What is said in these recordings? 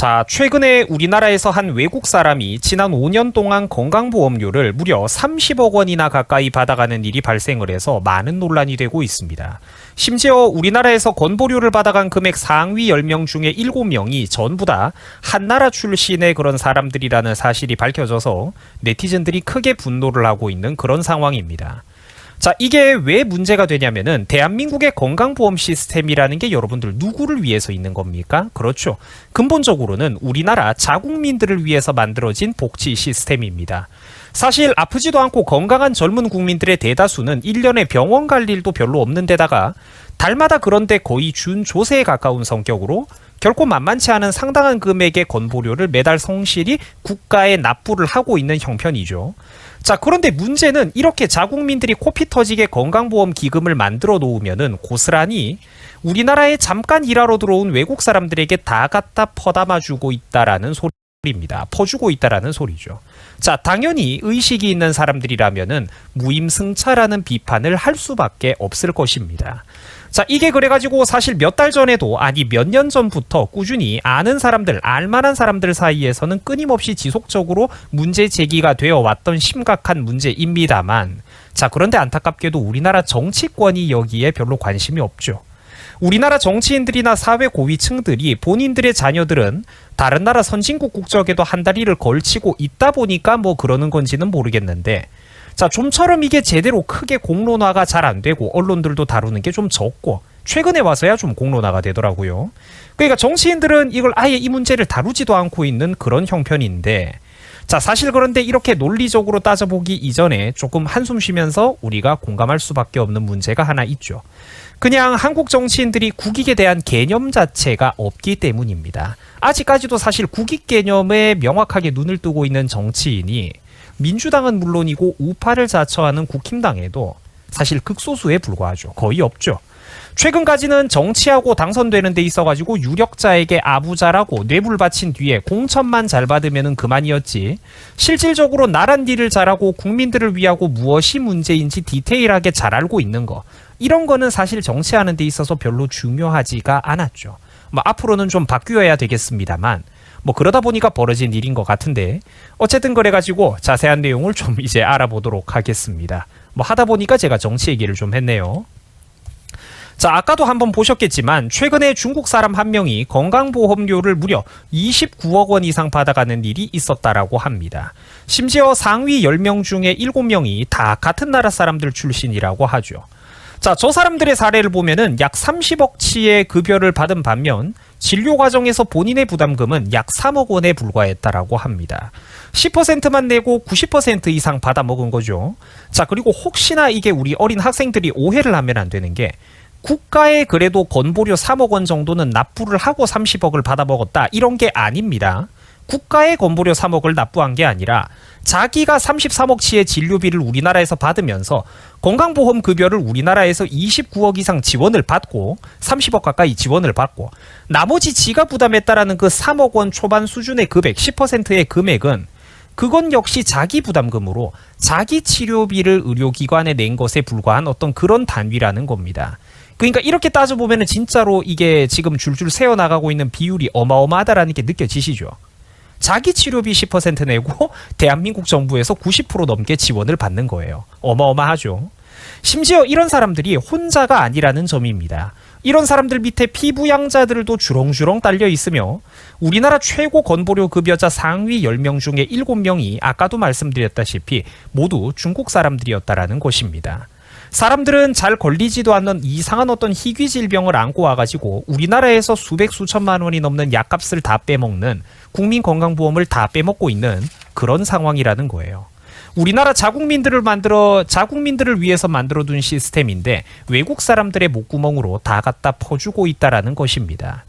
자, 최근에 우리나라에서 한 외국 사람이 지난 5년 동안 건강보험료를 무려 30억 원이나 가까이 받아가는 일이 발생을 해서 많은 논란이 되고 있습니다. 심지어 우리나라에서 건보료를 받아간 금액 상위 10명 중에 7명이 전부 다 한나라 출신의 그런 사람들이라는 사실이 밝혀져서 네티즌들이 크게 분노를 하고 있는 그런 상황입니다. 자, 이게 왜 문제가 되냐면은 대한민국의 건강보험 시스템이라는 게 여러분들 누구를 위해서 있는 겁니까? 그렇죠. 근본적으로는 우리나라 자국민들을 위해서 만들어진 복지 시스템입니다. 사실 아프지도 않고 건강한 젊은 국민들의 대다수는 1년에 병원 갈 일도 별로 없는 데다가 달마다 그런데 거의 준조세에 가까운 성격으로 결코 만만치 않은 상당한 금액의 건보료를 매달 성실히 국가에 납부를 하고 있는 형편이죠. 자, 그런데 문제는 이렇게 자국민들이 코피 터지게 건강보험 기금을 만들어 놓으면은 고스란히 우리나라에 잠깐 일하러 들어온 외국 사람들에게 다 갖다 퍼담아주고 있다라는 소리입니다. 퍼주고 있다라는 소리죠. 자, 당연히 의식이 있는 사람들이라면은 무임승차라는 비판을 할 수밖에 없을 것입니다. 자, 이게 그래가지고 사실 몇 달 전에도 아니 몇 년 전부터 꾸준히 아는 사람들, 알만한 사람들 사이에서는 끊임없이 지속적으로 문제 제기가 되어 왔던 심각한 문제입니다만, 자, 그런데 안타깝게도 우리나라 정치권이 여기에 별로 관심이 없죠. 우리나라 정치인들이나 사회 고위층들이 본인들의 자녀들은 다른 나라 선진국 국적에도 한 다리를 걸치고 있다 보니까 뭐 그러는 건지는 모르겠는데, 자, 좀처럼 이게 제대로 크게 공론화가 잘 안 되고 언론들도 다루는 게 좀 적고 최근에 와서야 좀 공론화가 되더라고요. 그러니까 정치인들은 이걸 아예 이 문제를 다루지도 않고 있는 그런 형편인데, 자, 사실 그런데 이렇게 논리적으로 따져보기 이전에 조금 한숨 쉬면서 우리가 공감할 수밖에 없는 문제가 하나 있죠. 그냥 한국 정치인들이 국익에 대한 개념 자체가 없기 때문입니다. 아직까지도 사실 국익 개념에 명확하게 눈을 뜨고 있는 정치인이 민주당은 물론이고 우파를 자처하는 국힘당에도 사실 극소수에 불과하죠. 거의 없죠. 최근까지는 정치하고 당선되는 데 있어가지고 유력자에게 아부자라고 뇌물 바친 뒤에 공천만 잘 받으면 그만이었지, 실질적으로 나란 일을 잘하고 국민들을 위하고 무엇이 문제인지 디테일하게 잘 알고 있는 거, 이런 거는 사실 정치하는 데 있어서 별로 중요하지가 않았죠. 뭐 앞으로는 좀 바뀌어야 되겠습니다만 뭐 그러다 보니까 벌어진 일인 것 같은데, 어쨌든 그래가지고 자세한 내용을 좀 이제 알아보도록 하겠습니다. 뭐 하다 보니까 제가 정치 얘기를 좀 했네요. 자, 아까도 한번 보셨겠지만 최근에 중국 사람 한 명이 건강보험료를 무려 29억 원 이상 받아가는 일이 있었다라고 합니다. 심지어 상위 10명 중에 7명이 다 같은 나라 사람들 출신이라고 하죠. 자, 저 사람들의 사례를 보면은 약 30억치의 급여를 받은 반면 진료 과정에서 본인의 부담금은 약 3억 원에 불과했다라고 합니다. 10%만 내고 90% 이상 받아 먹은 거죠. 자, 그리고 혹시나 이게 우리 어린 학생들이 오해를 하면 안 되는 게, 국가에 그래도 건보료 3억 원 정도는 납부를 하고 30억을 받아 먹었다, 이런 게 아닙니다. 국가에 건보료 3억을 납부한 게 아니라 자기가 33억치의 진료비를 우리나라에서 받으면서 건강보험 급여를 우리나라에서 29억 이상 지원을 받고 30억 가까이 지원을 받고 나머지 지가 부담했다라는 그 3억 원 초반 수준의 금액 10%의 금액은 그건 역시 자기 부담금으로 자기 치료비를 의료기관에 낸 것에 불과한 어떤 그런 단위라는 겁니다. 그러니까 이렇게 따져보면 진짜로 이게 지금 줄줄 새어나가고 있는 비율이 어마어마하다라는 게 느껴지시죠? 자기 치료비 10% 내고 대한민국 정부에서 90% 넘게 지원을 받는 거예요. 어마어마하죠. 심지어 이런 사람들이 혼자가 아니라는 점입니다. 이런 사람들 밑에 피부양자들도 주렁주렁 딸려 있으며 우리나라 최고 건보료 급여자 상위 10명 중에 7명이 아까도 말씀드렸다시피 모두 중국 사람들이었다라는 것입니다. 사람들은 잘 걸리지도 않는 이상한 어떤 희귀 질병을 안고 와가지고 우리나라에서 수백 수천만 원이 넘는 약값을 다 빼먹는, 국민건강보험을 다 빼먹고 있는 그런 상황이라는 거예요. 우리나라 자국민들을 위해서 만들어둔 시스템인데 외국 사람들의 목구멍으로 다 갖다 퍼주고 있다라는 것입니다.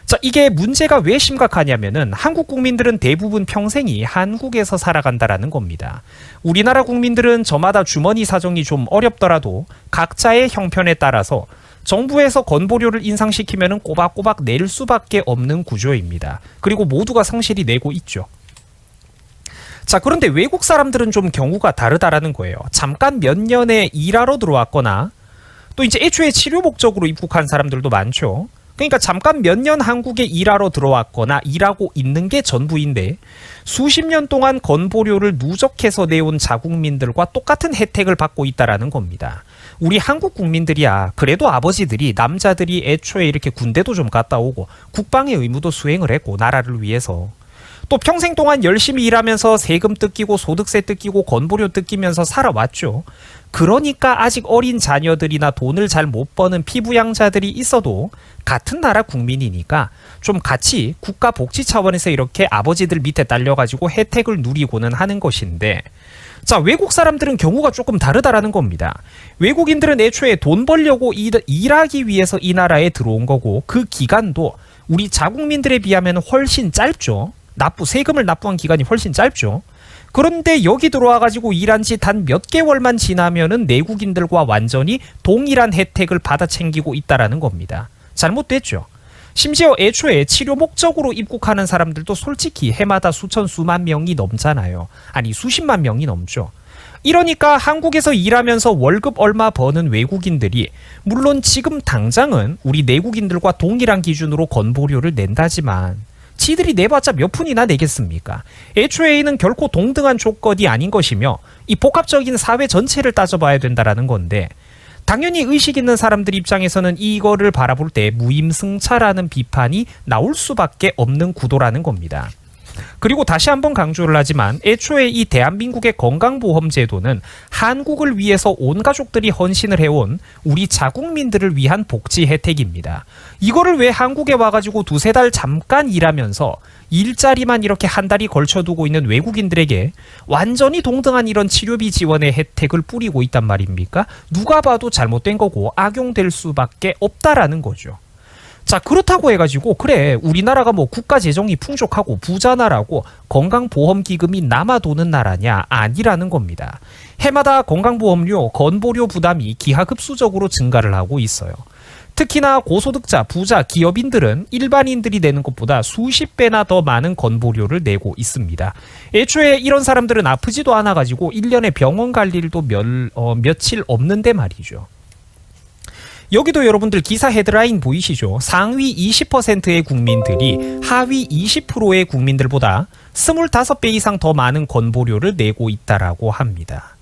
자, 이게 문제가 왜 심각하냐면은 한국 국민들은 대부분 평생이 한국에서 살아간다라는 겁니다. 우리나라 국민들은 저마다 주머니 사정이 좀 어렵더라도 각자의 형편에 따라서 정부에서 건보료를 인상시키면은 꼬박꼬박 낼 수밖에 없는 구조입니다. 그리고 모두가 성실히 내고 있죠. 자, 그런데 외국 사람들은 좀 경우가 다르다라는 거예요. 잠깐 몇 년에 일하러 들어왔거나 또 이제 애초에 치료 목적으로 입국한 사람들도 많죠. 그러니까 잠깐 몇 년 한국에 일하러 들어왔거나 일하고 있는 게 전부인데 수십 년 동안 건보료를 누적해서 내온 자국민들과 똑같은 혜택을 받고 있다라는 겁니다. 우리 한국 국민들이야 그래도 아버지들이 남자들이 애초에 이렇게 군대도 좀 갔다 오고 국방의 의무도 수행을 했고 나라를 위해서 또 평생 동안 열심히 일하면서 세금 뜯기고 소득세 뜯기고 건보료 뜯기면서 살아왔죠. 그러니까 아직 어린 자녀들이나 돈을 잘 못 버는 피부양자들이 있어도 같은 나라 국민이니까 좀 같이 국가 복지 차원에서 이렇게 아버지들 밑에 딸려가지고 혜택을 누리고는 하는 것인데 자, 외국 사람들은 경우가 조금 다르다라는 겁니다. 외국인들은 애초에 돈 벌려고 일하기 위해서 이 나라에 들어온 거고 그 기간도 우리 자국민들에 비하면 훨씬 짧죠. 세금을 납부한 기간이 훨씬 짧죠. 그런데 여기 들어와가지고 일한 지 단 몇 개월만 지나면은 내국인들과 완전히 동일한 혜택을 받아 챙기고 있다라는 겁니다. 잘못됐죠. 심지어 애초에 치료 목적으로 입국하는 사람들도 솔직히 해마다 수천 수만 명이 넘잖아요. 아니 수십만 명이 넘죠. 이러니까 한국에서 일하면서 월급 얼마 버는 외국인들이 물론 지금 당장은 우리 내국인들과 동일한 기준으로 건보료를 낸다지만 지들이 내봤자 몇 푼이나 내겠습니까? 애초에는 결코 동등한 조건이 아닌 것이며 이 복합적인 사회 전체를 따져봐야 된다라는 건데 당연히 의식 있는 사람들 입장에서는 이거를 바라볼 때 무임승차라는 비판이 나올 수밖에 없는 구도라는 겁니다. 그리고 다시 한번 강조를 하지만 애초에 이 대한민국의 건강보험제도는 한국을 위해서 온 가족들이 헌신을 해온 우리 자국민들을 위한 복지 혜택입니다. 이거를 왜 한국에 와가지고 두세 달 잠깐 일하면서 일자리만 이렇게 한 달이 걸쳐두고 있는 외국인들에게 완전히 동등한 이런 치료비 지원의 혜택을 뿌리고 있단 말입니까? 누가 봐도 잘못된 거고 악용될 수밖에 없다라는 거죠. 자, 그렇다고 해가지고 그래 우리나라가 뭐 국가 재정이 풍족하고 부자 나라고 건강보험기금이 남아도는 나라냐? 아니라는 겁니다. 해마다 건강보험료, 건보료 부담이 기하급수적으로 증가를 하고 있어요. 특히나 고소득자, 부자, 기업인들은 일반인들이 내는 것보다 수십 배나 더 많은 건보료를 내고 있습니다. 애초에 이런 사람들은 아프지도 않아가지고 1년에 병원 갈 일도 며칠 없는데 말이죠. 여기도 여러분들 기사 헤드라인 보이시죠? 상위 20%의 국민들이 하위 20%의 국민들보다 25배 이상 더 많은 건보료를 내고 있다라고 합니다.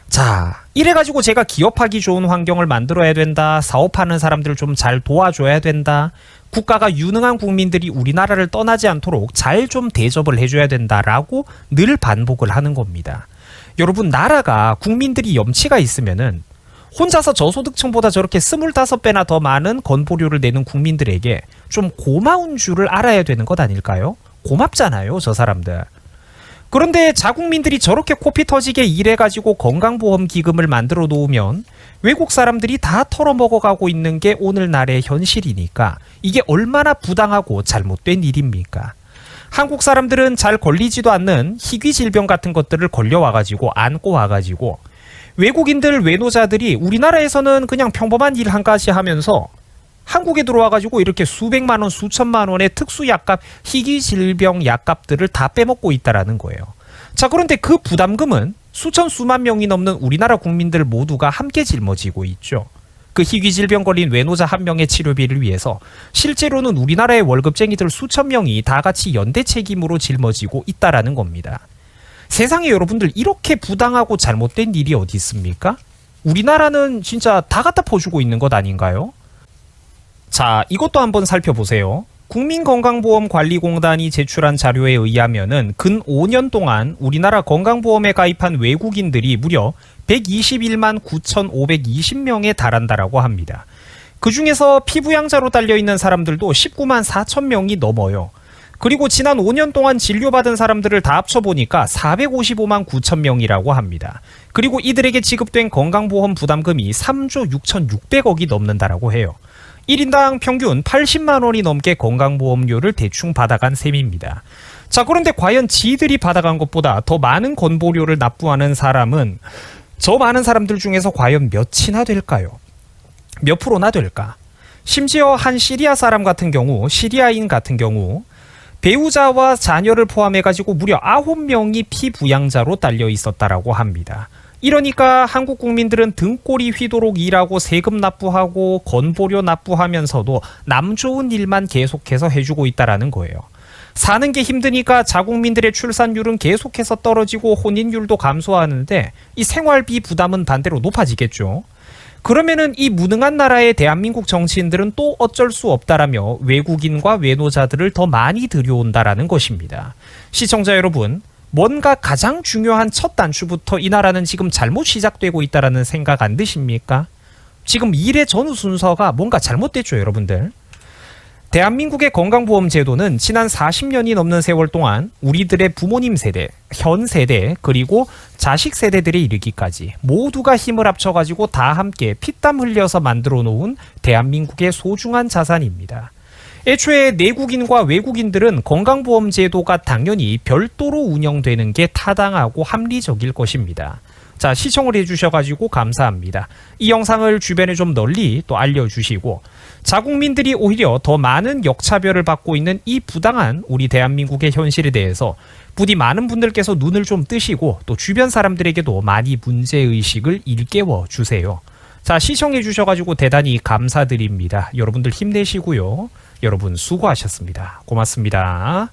자, 이래가지고 제가 기업하기 좋은 환경을 만들어야 된다. 사업하는 사람들 좀 잘 도와줘야 된다. 국가가 유능한 국민들이 우리나라를 떠나지 않도록 잘 좀 대접을 해줘야 된다라고 늘 반복을 하는 겁니다. 여러분, 나라가 국민들이 염치가 있으면은 혼자서 저소득층보다 저렇게 25배나 더 많은 건보료를 내는 국민들에게 좀 고마운 줄을 알아야 되는 것 아닐까요? 고맙잖아요, 저 사람들. 그런데 자국민들이 저렇게 코피 터지게 일해가지고 건강보험기금을 만들어 놓으면 외국 사람들이 다 털어먹어가고 있는 게 오늘날의 현실이니까 이게 얼마나 부당하고 잘못된 일입니까? 한국 사람들은 잘 걸리지도 않는 희귀 질병 같은 것들을 걸려와가지고 안고 와가지고 외국인들 외노자들이 우리나라에서는 그냥 평범한 일 한 가지 하면서 한국에 들어와가지고 이렇게 수백만 원, 수천만 원의 특수약값, 희귀 질병 약값들을 다 빼먹고 있다라는 거예요. 자, 그런데 그 부담금은 수천 수만 명이 넘는 우리나라 국민들 모두가 함께 짊어지고 있죠. 그 희귀 질병 걸린 외노자 한 명의 치료비를 위해서 실제로는 우리나라의 월급쟁이들 수천 명이 다 같이 연대 책임으로 짊어지고 있다라는 겁니다. 세상에 여러분들 이렇게 부당하고 잘못된 일이 어디 있습니까? 우리나라는 진짜 다 갖다 퍼주고 있는 것 아닌가요? 자, 이것도 한번 살펴보세요. 국민건강보험관리공단이 제출한 자료에 의하면은 근 5년 동안 우리나라 건강보험에 가입한 외국인들이 무려 121만 9,520명에 달한다라고 합니다. 그 중에서 피부양자로 딸려있는 사람들도 19만 4천 명이 넘어요. 그리고 지난 5년 동안 진료받은 사람들을 다 합쳐보니까 455만 9천 명이라고 합니다. 그리고 이들에게 지급된 건강보험 부담금이 3조 6,600억이 넘는다라고 해요. 1인당 평균 80만 원이 넘게 건강보험료를 대충 받아간 셈입니다. 자, 그런데 과연 지들이 받아간 것보다 더 많은 건보료를 납부하는 사람은 저 많은 사람들 중에서 과연 몇이나 될까요? 몇 프로나 될까? 심지어 한 시리아 사람 같은 경우, 시리아인 같은 경우 배우자와 자녀를 포함해가지고 무려 9명이 피부양자로 딸려 있었다라고 합니다. 이러니까 한국 국민들은 등골이 휘도록 일하고 세금 납부하고 건보료 납부하면서도 남 좋은 일만 계속해서 해주고 있다라는 거예요. 사는 게 힘드니까 자국민들의 출산율은 계속해서 떨어지고 혼인율도 감소하는데 이 생활비 부담은 반대로 높아지겠죠. 그러면은 이 무능한 나라의 대한민국 정치인들은 또 어쩔 수 없다라며 외국인과 외노자들을 더 많이 들여온다라는 것입니다. 시청자 여러분, 뭔가 가장 중요한 첫 단추부터 이 나라는 지금 잘못 시작되고 있다라는 생각 안 드십니까? 지금 일의 전후 순서가 뭔가 잘못됐죠, 여러분들. 대한민국의 건강보험 제도는 지난 40년이 넘는 세월 동안 우리들의 부모님 세대, 현 세대, 그리고 자식 세대들에 이르기까지 모두가 힘을 합쳐가지고 다 함께 피땀 흘려서 만들어 놓은 대한민국의 소중한 자산입니다. 애초에 내국인과 외국인들은 건강보험 제도가 당연히 별도로 운영되는 게 타당하고 합리적일 것입니다. 자, 시청을 해주셔가지고 감사합니다. 이 영상을 주변에 좀 널리 또 알려주시고 자국민들이 오히려 더 많은 역차별을 받고 있는 이 부당한 우리 대한민국의 현실에 대해서 부디 많은 분들께서 눈을 좀 뜨시고 또 주변 사람들에게도 많이 문제의식을 일깨워 주세요. 자, 시청해 주셔가지고 대단히 감사드립니다. 여러분들 힘내시고요. 여러분 수고하셨습니다. 고맙습니다.